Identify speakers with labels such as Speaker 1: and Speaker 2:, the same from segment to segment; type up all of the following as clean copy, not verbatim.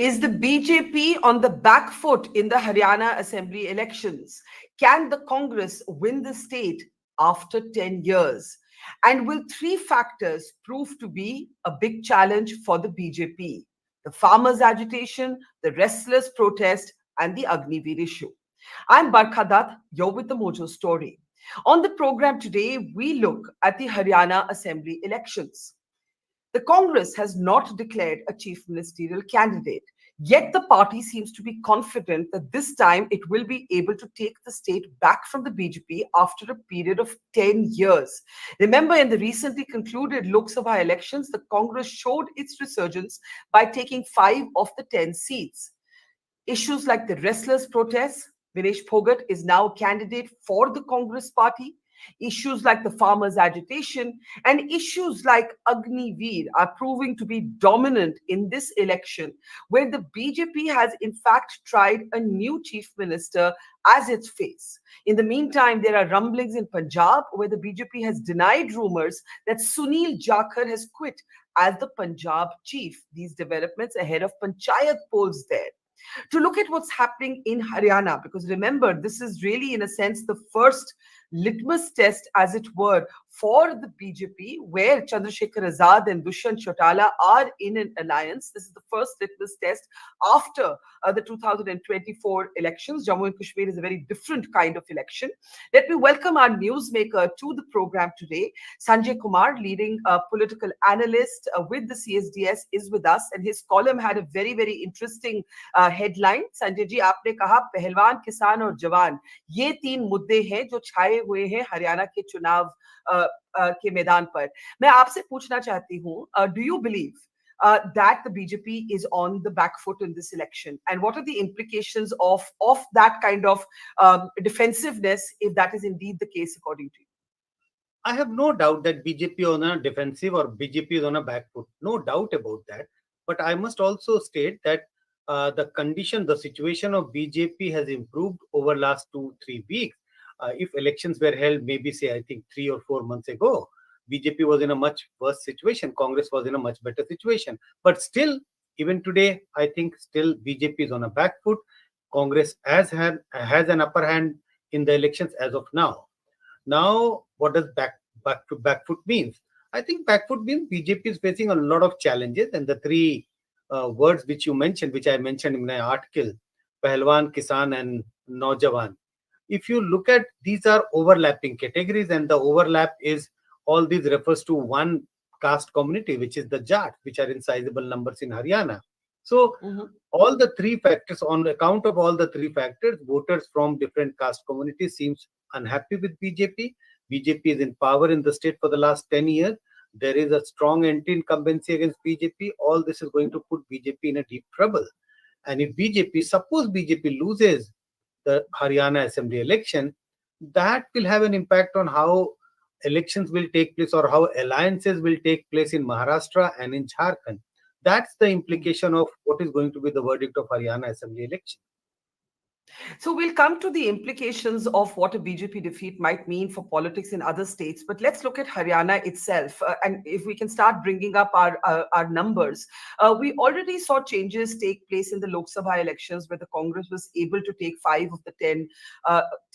Speaker 1: Is the BJP on the back foot in the Haryana Assembly elections? Can the Congress win the state after 10 years? And will three factors prove to be a big challenge for the BJP? The farmers' agitation, the restless protest, and the Agniveer issue. I'm Barkha, you're with the Mojo Story. On the program today, we look at the Haryana Assembly elections. The Congress has not declared a chief ministerial candidate. Yet the party seems to be confident that this time it will be able to take the state back from the BJP after a period of 10 years. Remember, in the recently concluded Lok Sabha elections, the Congress showed its resurgence by taking 5 of the 10 seats. Issues like the restless protests, Vinesh Phogat is now a candidate for the Congress party. Issues like the farmers' agitation and issues like Agniveer are proving to be dominant in this election, where the BJP has in fact tried a new chief minister as its face. In the meantime, there are rumblings in Punjab where the BJP has denied rumors that Sunil Jakhar has quit as the Punjab chief. These developments ahead of Panchayat polls there to look at what's happening in Haryana, because remember, this is really, in a sense, the first litmus test, as it were, for the BJP, where Chandrasekhar Azad and Dushyant Chautala are in an alliance. This is the first litmus test after the 2024 elections. Jammu and Kashmir is a very different kind of election. Let me welcome our newsmaker to the program today. Sanjay Kumar, leading political analyst with the CSDS, is with us, and his column had a very, very interesting headline. Sanjay ji, आपने कहा पहलवान, किसान और जवान ये तीन मुद्दे हैं जो छाए हुए हैं हरियाणा के चुनाव के मैदान पर. मैं आपसे पूछना चाहती हूँ, do you believe that the BJP is on the back foot in this election, and what are the implications of that kind of defensiveness if that is indeed the case according to you?
Speaker 2: I have no doubt that BJP on a defensive or BJP is on a back foot. No doubt about that. But I must also state that the situation of BJP has improved over last 2-3 weeks. If elections were held, maybe say, I think 3 or 4 months ago, BJP was in a much worse situation. Congress was in a much better situation. But still, even today, I think still BJP is on a back foot. Congress has an upper hand in the elections as of now. Now, what does back foot means? I think back foot means BJP is facing a lot of challenges, and the three words which you mentioned, which I mentioned in my article, Pahalwan, Kisan, and Naujawan. If you look at, these are overlapping categories, and the overlap is all these refers to one caste community, which is the Jat, which are in sizable numbers in Haryana. So all the three factors, on account of all the three factors, voters from different caste communities seems unhappy with BJP. BJP is in power in the state for the last 10 years. There is a strong anti-incumbency against BJP. All this is going to put BJP in a deep trouble. And if suppose BJP loses the Haryana Assembly election, that will have an impact on how elections will take place or how alliances will take place in Maharashtra and in Jharkhand. That's the implication of what is going to be the verdict of Haryana Assembly election.
Speaker 1: So we'll come to the implications of what a BJP defeat might mean for politics in other states. But let's look at Haryana itself. And if we can start bringing up our numbers, we already saw changes take place in the Lok Sabha elections where the Congress was able to take 5 of the 10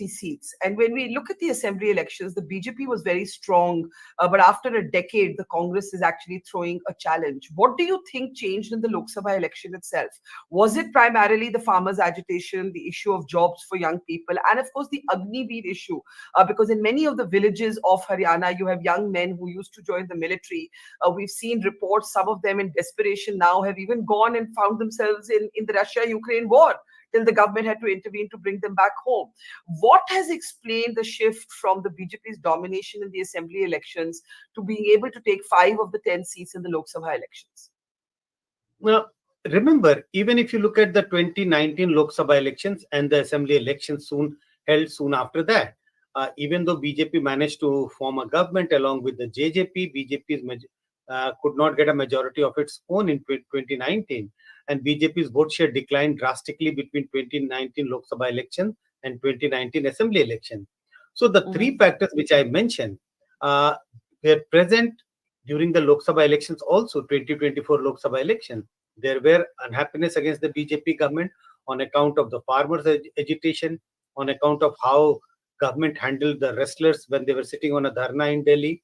Speaker 1: seats. And when we look at the assembly elections, the BJP was very strong. But after a decade, the Congress is actually throwing a challenge. What do you think changed in the Lok Sabha election itself? Was it primarily the farmers' agitation, the issue of jobs for young people, and of course the Agniveer issue, because in many of the villages of Haryana you have young men who used to join the military. We've seen reports, some of them in desperation now have even gone and found themselves in the Russia-Ukraine war till the government had to intervene to bring them back home. What has explained the shift from the BJP's domination in the assembly elections to being able to take 5 of the 10 seats in the Lok Sabha elections?
Speaker 2: Well, remember, even if you look at the 2019 Lok Sabha elections and the assembly elections held soon after that, even though BJP managed to form a government along with the JJP, BJP could not get a majority of its own in 2019, and BJP's vote share declined drastically between 2019 Lok Sabha election and 2019 assembly election. So the three factors which I mentioned were present during the Lok Sabha elections, also 2024 Lok Sabha election. There were unhappiness against the BJP government on account of the farmers' agitation, on account of how government handled the wrestlers when they were sitting on a dharna in Delhi,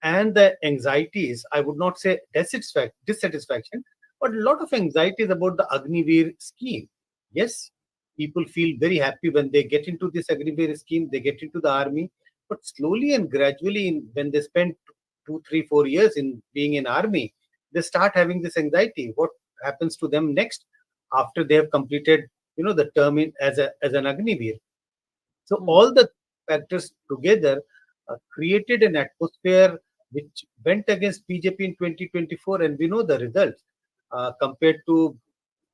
Speaker 2: and the anxieties. I would not say dissatisfaction, but a lot of anxieties about the Agniveer scheme. Yes, people feel very happy when they get into this Agniveer scheme, they get into the army, but slowly and gradually, when they spend 2, 3, 4 years in being in army, they start having this anxiety. What happens to them next after they have completed, the term as an Agniveer? So
Speaker 1: Hmm.
Speaker 2: all the factors together created an atmosphere which went against BJP in 2024, and we know the results. Compared to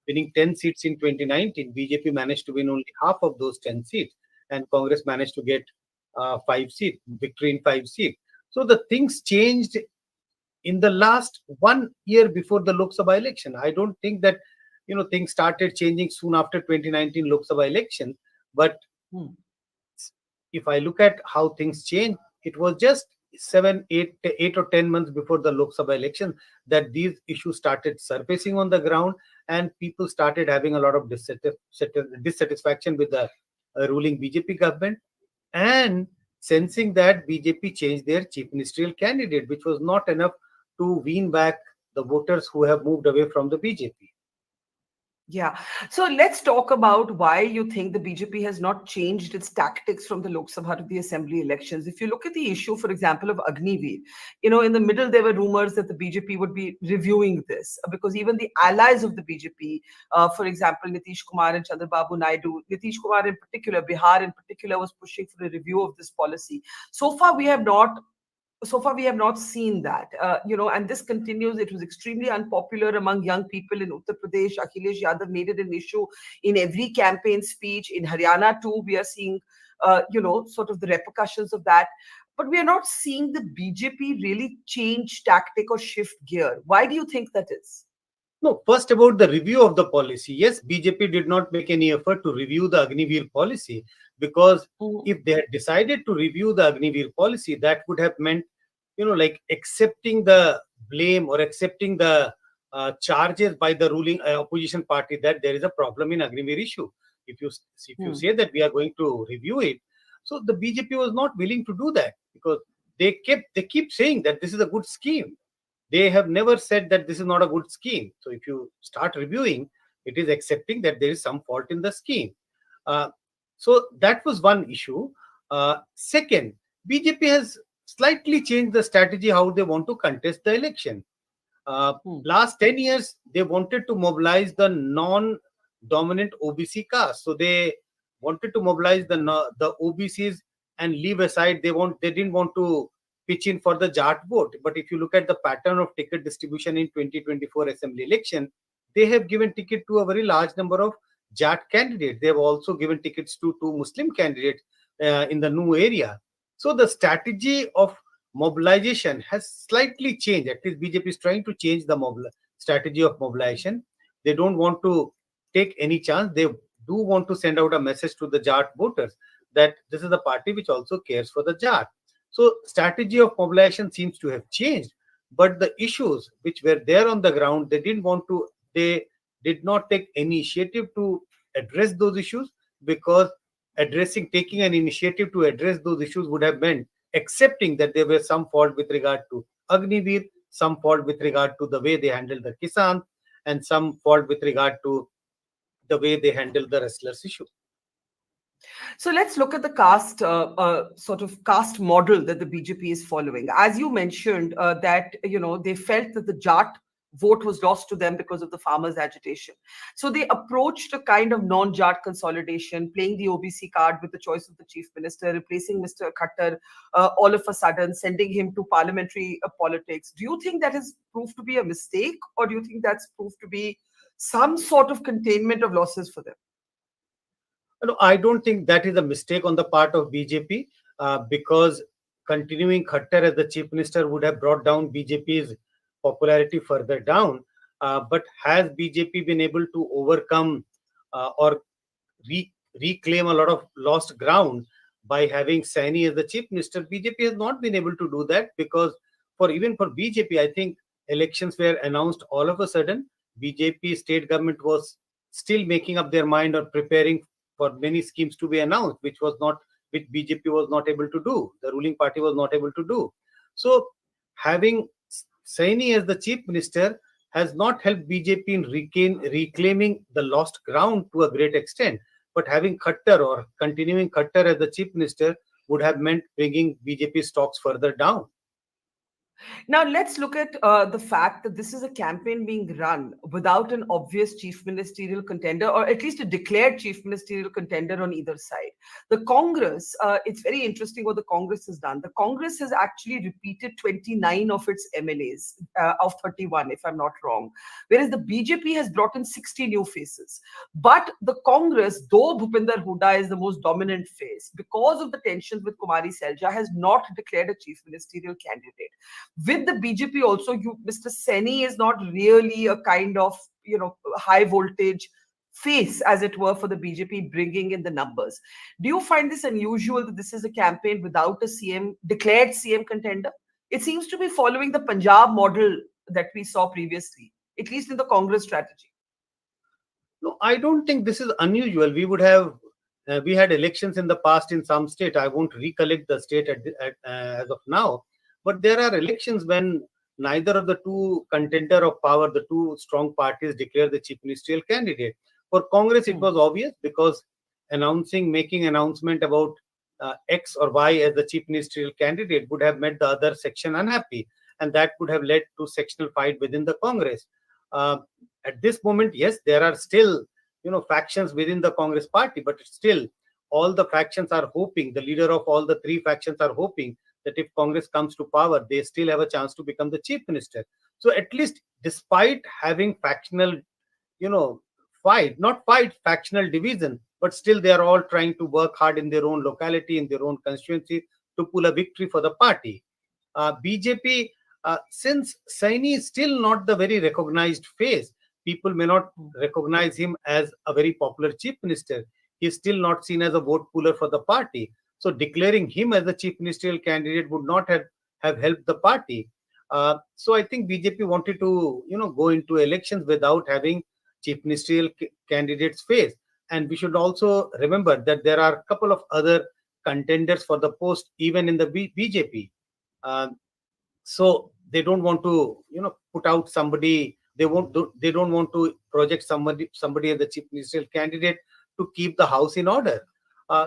Speaker 2: winning 10 seats in 2019, BJP managed to win only half of those 10 seats, and Congress managed to get 5 seats, victory in 5 seats. So the things changed in the last 1 year before the Lok Sabha election. I don't think that things started changing soon after 2019 Lok Sabha election, but
Speaker 1: Hmm.
Speaker 2: if I look at how things change, it was just 8 or 10 months before the Lok Sabha election that these issues started surfacing on the ground, and people started having a lot of dissatisfaction with the ruling BJP government, and sensing that BJP changed their chief ministerial candidate, which was not enough to wean back the voters who have moved away from the BJP.
Speaker 1: Yeah. So let's talk about why you think the BJP has not changed its tactics from the Lok Sabha to the assembly elections. If you look at the issue, for example, of Agniveer, in the middle there were rumors that the BJP would be reviewing this because even the allies of the BJP, for example, Nitish Kumar and Chandrababu Naidu, Nitish Kumar in particular, Bihar in particular, was pushing for a review of this policy. So far we have not seen that, and this continues. It was extremely unpopular among young people in Uttar Pradesh. Akhilesh Yadav made it an issue in every campaign speech. In Haryana too, we are seeing sort of the repercussions of that, but we are not seeing the BJP really change tactic or shift gear. Why do you think that is?
Speaker 2: No, first about the review of the policy. Yes, BJP did not make any effort to review the Agniveer policy, because
Speaker 1: Mhm.
Speaker 2: if they had decided to review the Agniveer policy, that would have meant, like accepting the blame or accepting the charges by the ruling opposition party that there is a problem in Agniveer issue. If you
Speaker 1: Hmm.
Speaker 2: say that we are going to review it, so the BJP was not willing to do that, because they keep saying that this is a good scheme. They have never said that this is not a good scheme. So if you start reviewing, it is accepting that there is some fault in the scheme. Uh, so that was one issue. Second, BJP has slightly changed the strategy how they want to contest the election.
Speaker 1: Hmm.
Speaker 2: Last 10 years, they wanted to mobilize the non-dominant OBC caste. So they wanted to mobilize the OBCs and leave aside. They didn't want to pitch in for the Jat vote. But if you look at the pattern of ticket distribution in 2024 assembly election, they have given ticket to a very large number of Jat candidates. They have also given tickets to two Muslim candidates in the new area. So the strategy of mobilization has slightly changed. At least BJP is trying to change the strategy of mobilization. They don't want to take any chance. They do want to send out a message to the Jat voters that this is a party which also cares for the Jat. So strategy of mobilization seems to have changed, but the issues which were there on the ground, they didn't want to. They did not take initiative to address those issues, because taking an initiative to address those issues would have meant accepting that there was some fault with regard to Agniveer, some fault with regard to the way they handled the Kisan, and some fault with regard to the way they handled the wrestlers issue.
Speaker 1: So let's look at the caste sort of caste model that the BJP is following. As you mentioned, that they felt that the Jat vote was lost to them because of the farmers' agitation. So they approached a kind of non-Jat consolidation, playing the OBC card with the choice of the chief minister, replacing Mr. Khattar all of a sudden, sending him to parliamentary politics. Do you think that has proved to be a mistake, or do you think that's proved to be some sort of containment of losses for them?
Speaker 2: No, I don't think that is a mistake on the part of BJP, because continuing Khattar as the chief minister would have brought down BJP's popularity further down. But has BJP been able to overcome or reclaim a lot of lost ground by having Saini as the chief minister? BJP has not been able to do that, because even for BJP, I think elections were announced all of a sudden. BJP state government was still making up their mind or preparing for many schemes to be announced, which BJP was not able to do. The ruling party was not able to do. So having Saini as the chief minister has not helped BJP in reclaiming the lost ground to a great extent. But having Khattar or continuing Khattar as the chief minister would have meant bringing BJP stocks further down.
Speaker 1: Now, let's look at the fact that this is a campaign being run without an obvious chief ministerial contender, or at least a declared chief ministerial contender on either side. The Congress, it's very interesting what the Congress has done. The Congress has actually repeated 29 of its MLAs, of 31, if I'm not wrong, whereas the BJP has brought in 60 new faces. But the Congress, though Bhupinder Hooda is the most dominant face, because of the tensions with Kumari Selja, has not declared a chief ministerial candidate. With the BJP also, Mr. Seni is not really a kind of high voltage face, as it were, for the BJP bringing in the numbers. Do you find this unusual that this is a campaign without a declared CM contender? It seems to be following the Punjab model that we saw previously, at least in the Congress strategy.
Speaker 2: No, I don't think this is unusual. We had elections in the past in some state. I won't recollect the state as of now, but there are elections when neither of the two contender of power, the two strong parties, declare the chief ministerial candidate. For Congress, it was obvious because making announcement about X or Y as the chief ministerial candidate would have made the other section unhappy, and that would have led to sectional fight within the Congress. Uh, at this moment, yes, there are still factions within the Congress party, but still all the factions are hoping. The leader of all the three factions are hoping that if Congress comes to power, they still have a chance to become the chief minister. So at least, despite having factional, not fight, factional division, but still they are all trying to work hard in their own locality, in their own constituency to pull a victory for the party. BJP, since Saini is still not the very recognized face, people may not recognize him as a very popular chief minister. He is still not seen as a vote puller for the party. So declaring him as the chief ministerial candidate would not have helped the party. So I think BJP wanted to, go into elections without having chief ministerial candidates face. And we should also remember that there are a couple of other contenders for the post, even in the BJP. So they don't want to put out somebody. They don't want to project somebody as the chief ministerial candidate to keep the house in order.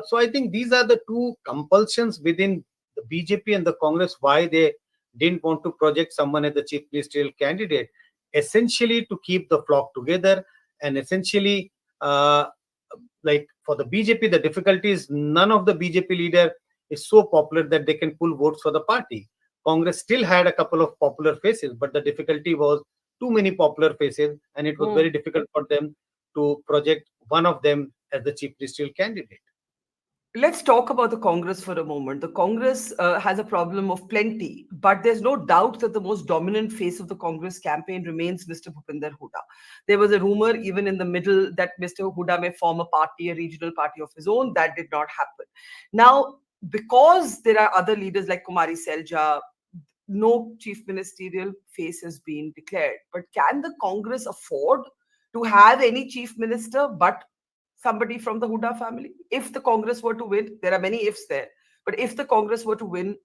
Speaker 2: So I think these are the two compulsions within the BJP and the Congress why they didn't want to project someone as the chief ministerial candidate, essentially to keep the flock together, and essentially like for the BJP, the difficulty is none of the BJP leader is so popular that they can pull votes for the party. Congress still had a couple of popular faces, but the difficulty was too many popular faces, and it was very difficult for them to project one of them as the chief ministerial candidate.
Speaker 1: Let's talk about the Congress for a moment. The Congress has a problem of plenty, but there's no doubt that the most dominant face of the Congress campaign remains Mr. Bhupinder Hooda. There was a rumor even in the middle that Mr. Hooda may form a party, a regional party of his own. That did not happen. Now, because there are other leaders like Kumari Selja, no chief ministerial face has been declared. But can the Congress afford to have any chief minister but somebody from the Hooda family? If the Congress were to win, there are many ifs there, but if the Congress were to win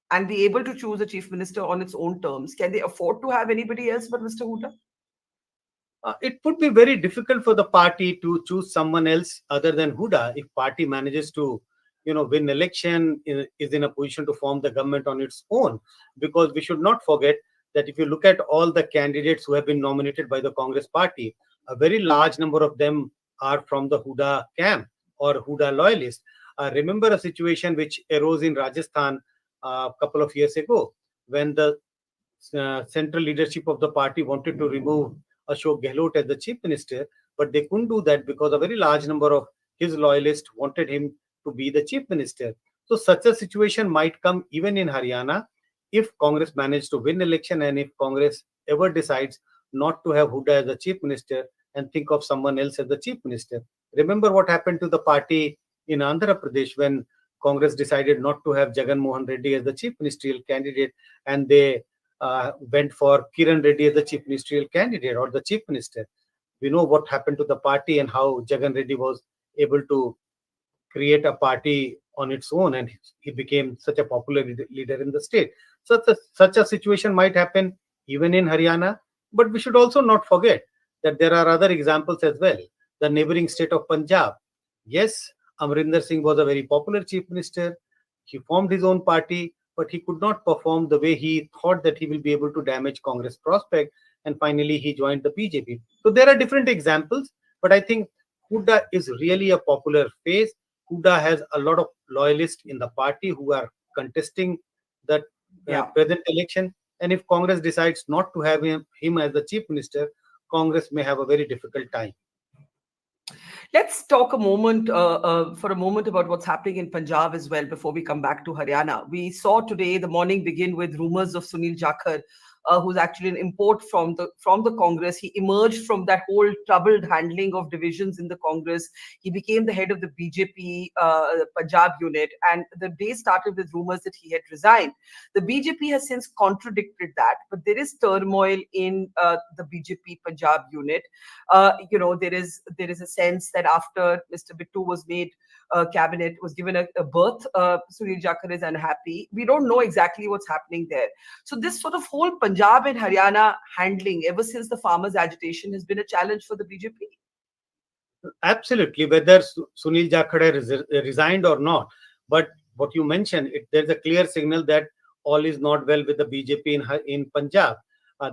Speaker 1: and be able to choose a chief minister on its own terms, can they afford to have anybody else but Mr. Hooda?
Speaker 2: It would be very difficult for the party to choose someone else other than Hooda if party manages to, win election, is in a position to form the government on its own. Because we should not forget that if you look at all the candidates who have been nominated by the Congress party, a very large number of them are from the Hooda camp or Hooda loyalists. Remember a situation which arose in Rajasthan a couple of years ago when the central leadership of the party wanted to remove Ashok Gehlot as the chief minister, but they couldn't do that because a very large number of his loyalists wanted him to be the chief minister. So such a situation might come even in Haryana if Congress manages to win election and if Congress ever decides not to have Hooda as the chief minister and think of someone else as the chief minister. Remember what happened to the party in Andhra Pradesh when Congress decided not to have Jagan Mohan Reddy as the chief ministerial candidate, and they went for Kiran Reddy as the chief ministerial candidate or the chief minister. We know what happened to the party and how Jagan Reddy was able to create a party on its own, and he became such a popular leader in the state. Such a situation might happen even in Haryana, but we should also not forget that there are other examples as well. The neighboring state of Punjab. Yes, Amrinder Singh was a very popular chief minister. He formed his own party, but he could not perform the way he thought that he will be able to damage Congress prospect. And finally, he joined the BJP. So there are different examples, but I think Huda is really a popular face. Huda has a lot of loyalists in the party who are contesting the
Speaker 1: Yeah.
Speaker 2: present election. And if Congress decides not to have him as the chief minister, Congress may have a very difficult time.
Speaker 1: Let's talk a moment for a moment about what's happening in Punjab as well before we come back to Haryana. We saw today the morning begin with rumors of Sunil Jakhar, who's actually an import from the Congress. He emerged from that whole troubled handling of divisions in the Congress. He became the head of the BJP Punjab unit, and the day started with rumors that he had resigned. The BJP has since contradicted that, but there is turmoil in the BJP Punjab unit. There is a sense that after Mr. Bittu was made cabinet, was given a berth, Sunil Jakhar is unhappy. We don't know exactly what's happening there. So this sort of whole Punjab and Haryana handling ever since the farmers' agitation has been a challenge for the BJP.
Speaker 2: Absolutely, whether Sunil Jakhar resigned or not. But what you mentioned, there's a clear signal that all is not well with the BJP in Punjab.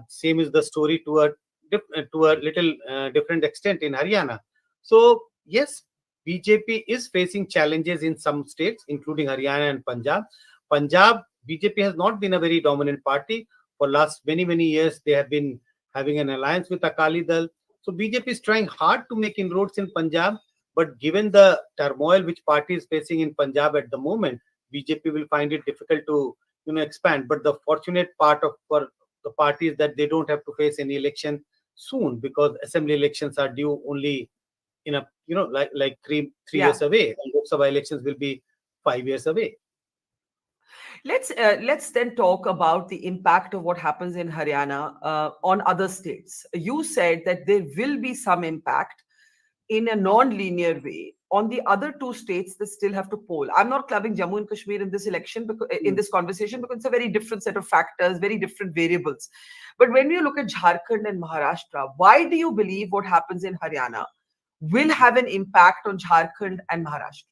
Speaker 2: Same is the story to a little different extent in Haryana. So yes, BJP is facing challenges in some states, including Haryana and Punjab. Punjab BJP has not been a very dominant party for last many years. They have been having an alliance with Akali Dal. So BJP is trying hard to make inroads in Punjab, but given the turmoil which party is facing in Punjab at the moment, BJP will find it difficult to expand. But the fortunate part of for the party is that they don't have to face any election soon, because assembly elections are due only in a like three
Speaker 1: Yeah.
Speaker 2: years away, and Lok Sabha elections will be 5 years away.
Speaker 1: Let's then talk about the impact of what happens in Haryana on other states. You said that there will be some impact in a non-linear way on the other two states that still have to poll. I'm not clubbing Jammu and Kashmir in this election, because in
Speaker 2: Mm.
Speaker 1: this conversation, because it's a very different set of factors, very different variables. But when you look at Jharkhand and Maharashtra, why do you believe what happens in Haryana will have an impact on Jharkhand and Maharashtra?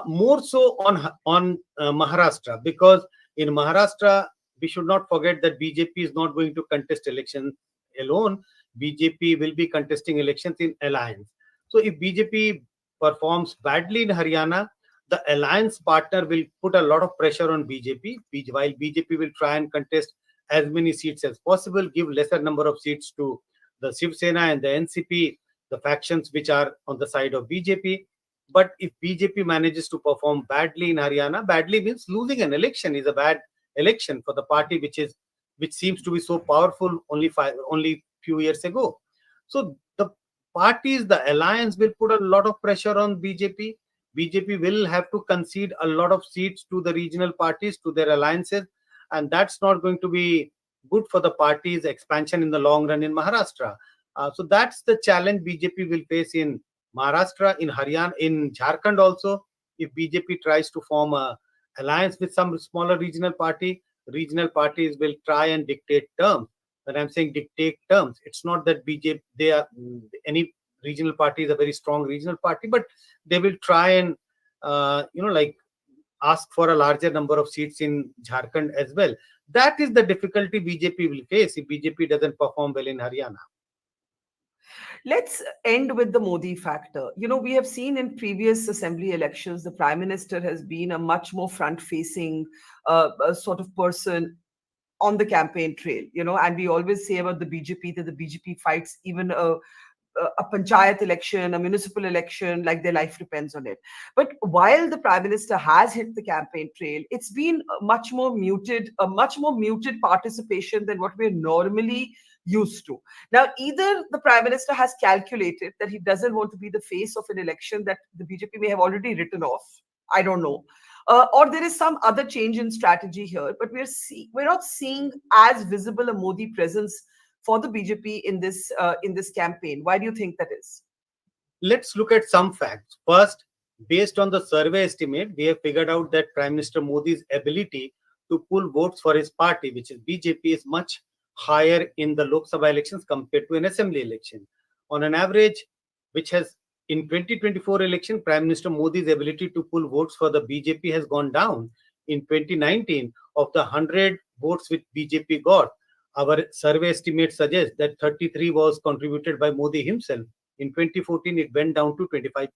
Speaker 2: More so on Maharashtra, because in Maharashtra we should not forget that BJP is not going to contest elections alone. BJP will be contesting elections in alliance. So if BJP performs badly in Haryana, the alliance partner will put a lot of pressure on BJP, while BJP will try and contest as many seats as possible, give lesser number of seats to the Shiv Sena and the NCP, the factions which are on the side of BJP. But if BJP manages to perform badly in Haryana, badly means losing an election is a bad election for the party which seems to be so powerful only few years ago. So the parties, the alliance will put a lot of pressure on BJP. BJP will have to concede a lot of seats to the regional parties, to their alliances, and that's not going to be good for the party's expansion in the long run in Maharashtra. So that's the challenge BJP will face in Maharashtra, in Haryana, in Jharkhand also. If BJP tries to form a alliance with some smaller regional parties will try and dictate terms. When I'm saying dictate terms, it's not that BJP, they are any regional party is a very strong regional party, but they will try and like ask for a larger number of seats in Jharkhand as well. That is the difficulty BJP will face if BJP doesn't perform well in Haryana.
Speaker 1: Let's end with the Modi factor. We have seen in previous assembly elections, the prime minister has been a much more front facing sort of person on the campaign trail, and we always say about the BJP that the BJP fights even a panchayat election, a municipal election, like their life depends on it. But while the prime minister has hit the campaign trail, it's been a much more muted participation than what we're normally used to. Now, either the prime minister has calculated that he doesn't want to be the face of an election that the BJP may have already written off, I don't know. Or there is some other change in strategy here, but we're not seeing as visible a Modi presence for the BJP in this campaign. Why do you think that is?
Speaker 2: Let's look at some facts. First, based on the survey estimate, we have figured out that Prime Minister Modi's ability to pull votes for his party, which is BJP, is much higher in the Lok Sabha elections compared to an assembly election. On an average, which has in 2024 election, Prime Minister Modi's ability to pull votes for the BJP has gone down. In 2019, of the 100 votes which BJP got, our survey estimate suggests that 33 was contributed by Modi himself. In 2014, it went down to 25%.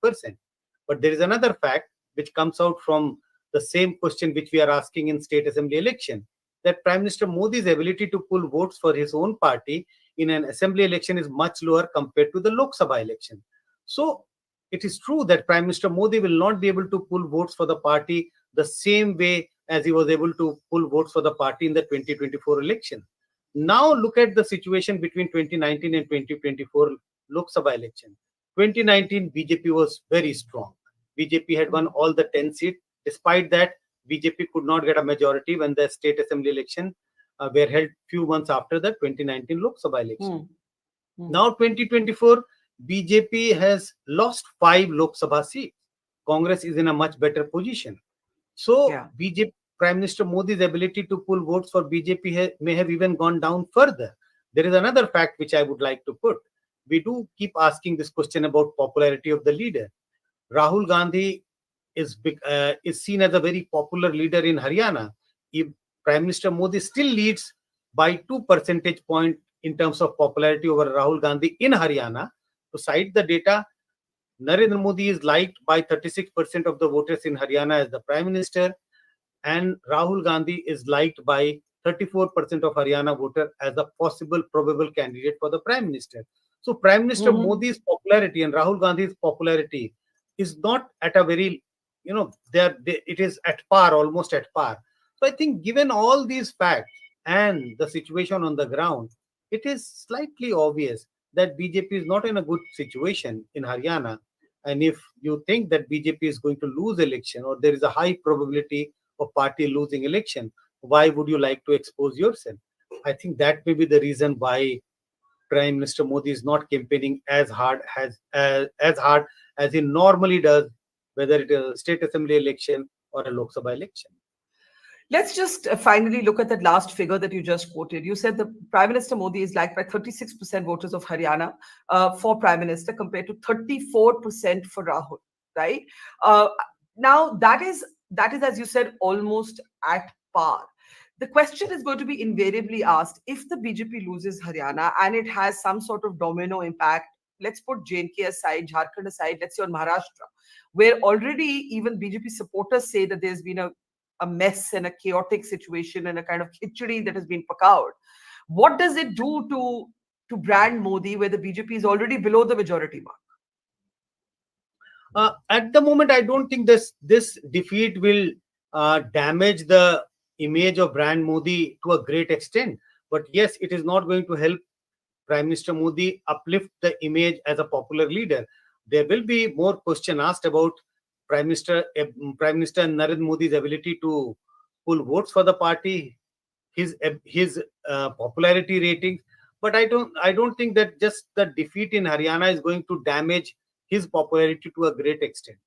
Speaker 2: But there is another fact which comes out from the same question which we are asking in state assembly election, that Prime Minister Modi's ability to pull votes for his own party in an assembly election is much lower compared to the Lok Sabha election. So it is true that Prime Minister Modi will not be able to pull votes for the party the same way as he was able to pull votes for the party in the 2024 election. Now look at the situation between 2019 and 2024 Lok Sabha election. 2019 BJP was very strong. BJP had won all the 10 seats. Despite that, BJP could not get a majority when the state assembly election were held few months after the 2019 Lok Sabha election. Now 2024, BJP has lost 5 Lok Sabha seats. Congress is in a much better position. So BJP, Prime Minister Modi's ability to pull votes for BJP may have even gone down further. There is another fact which I would like to put. We do keep asking this question about popularity of the leader. Rahul Gandhi is seen as a very popular leader in Haryana. If Prime Minister Modi still leads by 2 percentage points in terms of popularity over Rahul Gandhi in Haryana, to cite the data, Narendra Modi is liked by 36% of the voters in Haryana as the Prime Minister, and Rahul Gandhi is liked by 34% of Haryana voters as a possible probable candidate for the Prime Minister. So Prime Minister Modi's popularity and Rahul Gandhi's popularity is not at a very, it is at par, almost at par. So I think given all these facts and the situation on the ground, it is slightly obvious that BJP is not in a good situation in Haryana. And if you think that BJP is going to lose election, or there is a high probability of party losing election, why would you like to expose yourself? I think that may be the reason why Prime Minister Modi is not campaigning as hard as he normally does, whether it is a state assembly election or a Lok Sabha election.
Speaker 1: Let's just finally look at that last figure that you just quoted. You said the Prime Minister Modi is liked by 36% voters of Haryana for Prime Minister compared to 34% for Rahul, right? Now that is, as you said, almost at par. The question is going to be invariably asked, if the BJP loses Haryana and it has some sort of domino impact, let's put J&K aside, Jharkhand aside, let's say on Maharashtra, where already even BJP supporters say that there's been a mess and a chaotic situation and a kind of khichdi that has been pakawed. What does it do to brand Modi, where the BJP is already below the majority
Speaker 2: mark? At the moment, I don't think this defeat will damage the image of brand Modi to a great extent. But yes, it is not going to help Prime Minister Modi uplift the image as a popular leader. There will be more question asked about Prime Minister Narendra Modi's ability to pull votes for the party, his popularity ratings. But I don't think that just the defeat in Haryana is going to damage his popularity to a great extent.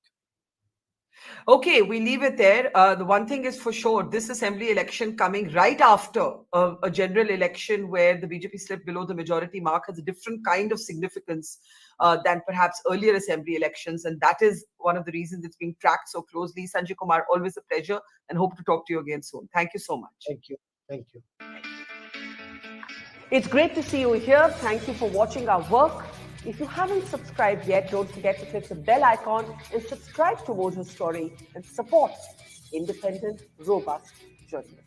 Speaker 1: Okay, we leave it there. The one thing is for sure, this assembly election coming right after a general election where the BJP slipped below the majority mark has a different kind of significance than perhaps earlier assembly elections. And that is one of the reasons it's being tracked so closely. Sanjay Kumar, always a pleasure, and hope to talk to you again soon. Thank you so much.
Speaker 2: Thank you. Thank you.
Speaker 1: It's great to see you here. Thank you for watching our work. If you haven't subscribed yet, don't forget to click the bell icon and subscribe to Mojo Story and support independent, robust journalism.